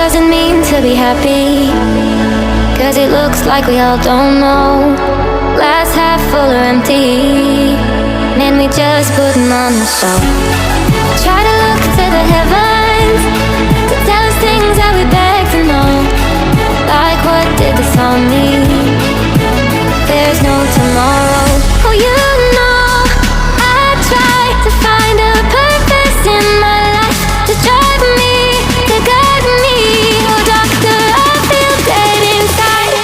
doesn't mean to be happy, 'cause it looks like we all don't know. Glass half full or empty, and we just putting on the show. Try to look to the heavens to tell us things that we beg to know. Like what did the song mean? There's no tomorrow. Oh, you know I try to find a purpose in my life to drive me, to guide me. Oh, doctor, I feel dead inside.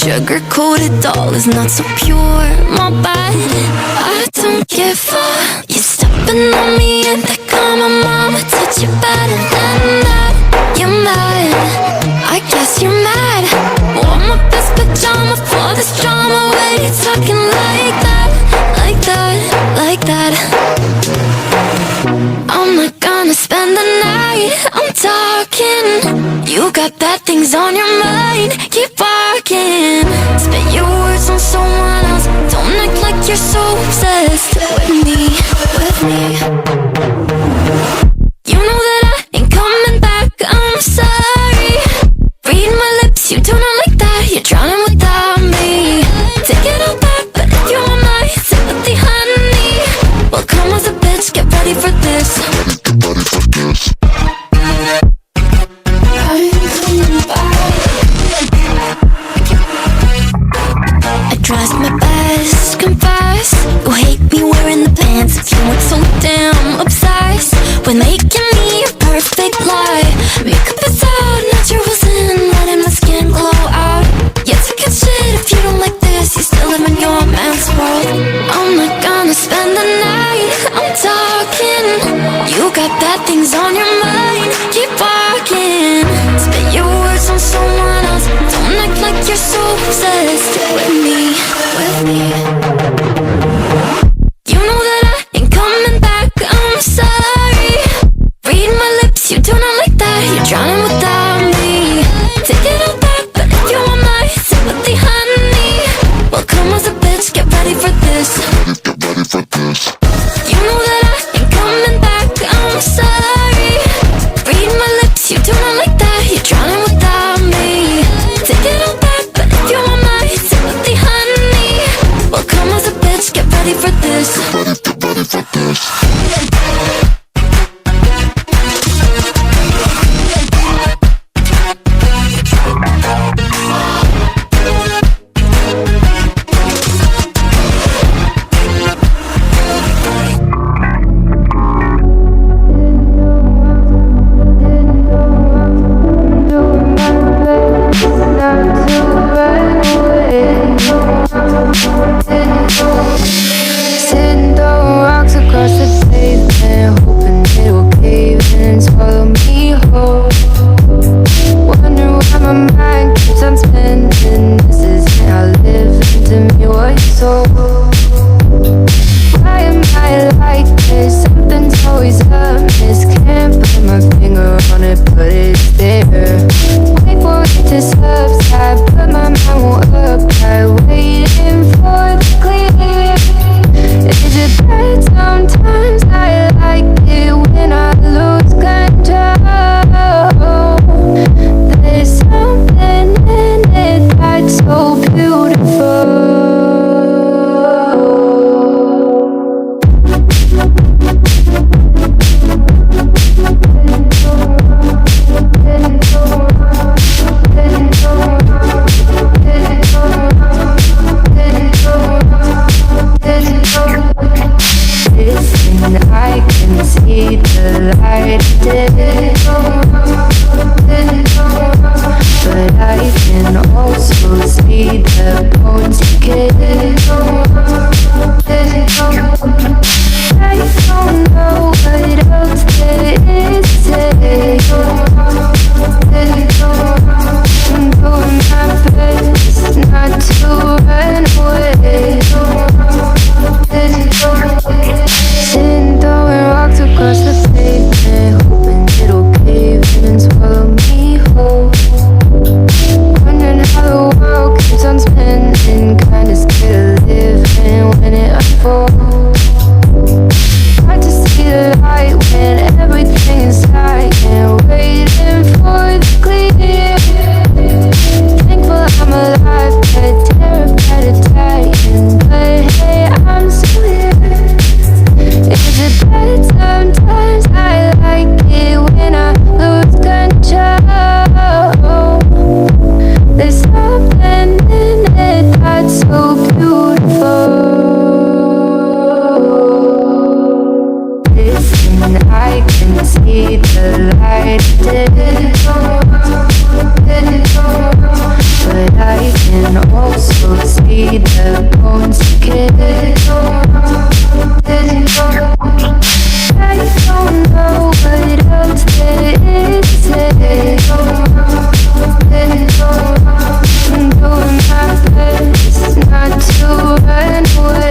Sugar-coated doll is not so pure, my bad. I don't give a. You're stepping on me and they call my mama, touch you better than that. You're mad, I guess you're mad. Wore my best pajama for this drama. Why you talking like that, like that, like that? I'm not gonna spend the night, I'm talking. You got bad things on your mind, keep barking. Spit your words on someone else, don't act like you're so obsessed with me, with me. You know that I ain't coming back, I'm sorry. Read my lips, you do not like that, you're drowning without me. Take it all back, but if you want my sympathy, honey, well come as a bitch, get ready for this. Get ready for this. I tried my best, confess. You hate me wearing the pants if you weren't so damn obsessed with making me a perfect lie. Makeup is out, naturals in, letting my skin glow out. Yeah, take a shit if you don't like this, you still live in your man's world. I'm not gonna spend the night, I'm talking. You got bad things on your mind, keep barking. Spit your words on someone else, don't act like you're so obsessed with me, with me. You know that I ain't coming back, I'm sorry. Read my lips, you do not like that, you're drowning without me. Take it all back, but if you want my sympathy, honey, well come as a bitch, get ready for this. Get ready for this. You know that I ain't coming back, I'm sorry. Read my lips, you do not like that, you're drowning without me. Take it all back, but if you want my sympathy, honey, well come as a bitch, get ready for this. see the light today, but I can also see the bones decay. I don't know what else there is to say. I'm doing my best not to run away. Sitting throwing rocks across the pavement, hoping it'll cave in and swallow me whole. Wondering how the world keeps on spinning, kinda scared of living when it unfolds. Hard to see the light when everything is silent, waiting for the clear. Thankful I'm alive, but terrified of dying. But hey, I'm still here. Is it bad sometimes? I like it when I lose control. There's something in it that's so beautiful. Listen, I can see the light today, but I can also see the bones decay. I don't know what else there is to say. I'm doing my best not to run away.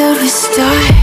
Filled with stars.